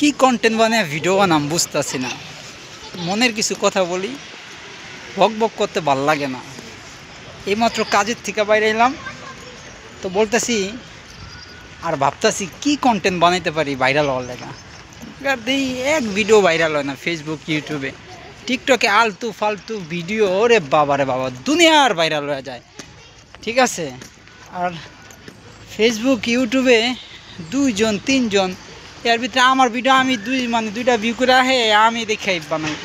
কি কন্টেন্ট বানায় ভিডিও বানাম বুঝতেছি না। মনের কিছু কথা বলি, বক বক করতে ভাল লাগে না। এইমাত্র কাজের থেকে বাইরে এলাম, তো বলতেছি আর ভাবতেছি কি কন্টেন্ট বানাইতে পারি ভাইরাল হওয়ার লেগা। দিই এক ভিডিও ভাইরাল হয় না, ফেসবুক ইউটিউবে টিকটকে আলতু ফালতু ভিডিও, ওরে বাবা রে বাবা, দুনিয়ার ভাইরাল হয়ে যায়। ঠিক আছে, আর ফেসবুক ইউটিউবে দুইজন তিনজন, এর ভিতরে আমার ভিডিও আমি দুইটা ভিউ করে আহে আমি দেখাই বানাই।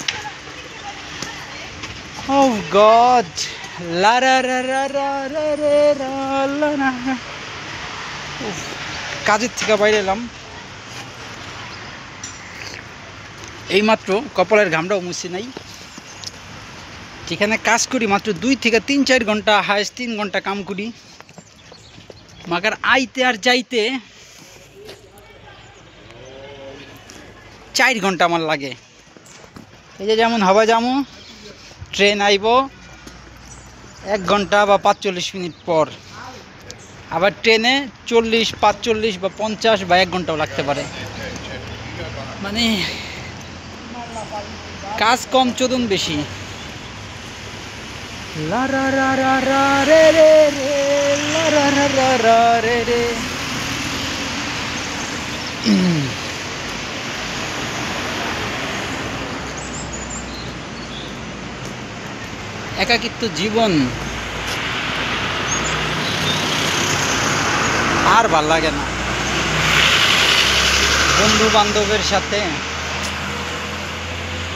ও গড, কাজের থেকে বাইরে এলাম, এইমাত্র কপালের ঘামটাও মুছি নাই। যেখানে কাজ করি মাত্র 2 থেকে 3-4 ঘন্টা, হায়েস্ট 3 ঘন্টা কাম করি, মাগার আইতে আর যাইতে 4 ঘন্টা আমার লাগে। এই যে যেমন হবা যামো, ট্রেন আইব 1 ঘন্টা বা 45 মিনিট পর, আবার ট্রেনে 40, 45 বা 50 বা 1 ঘন্টাও লাগতে পারে। মানে কাজ কম, চোদন বেশি। লা রা রা রা রা রে রে রে, লা রা রা রা রা রে রে। একাকিত্ব জীবন আর ভাল লাগে না। বন্ধু বান্ধবের সাথে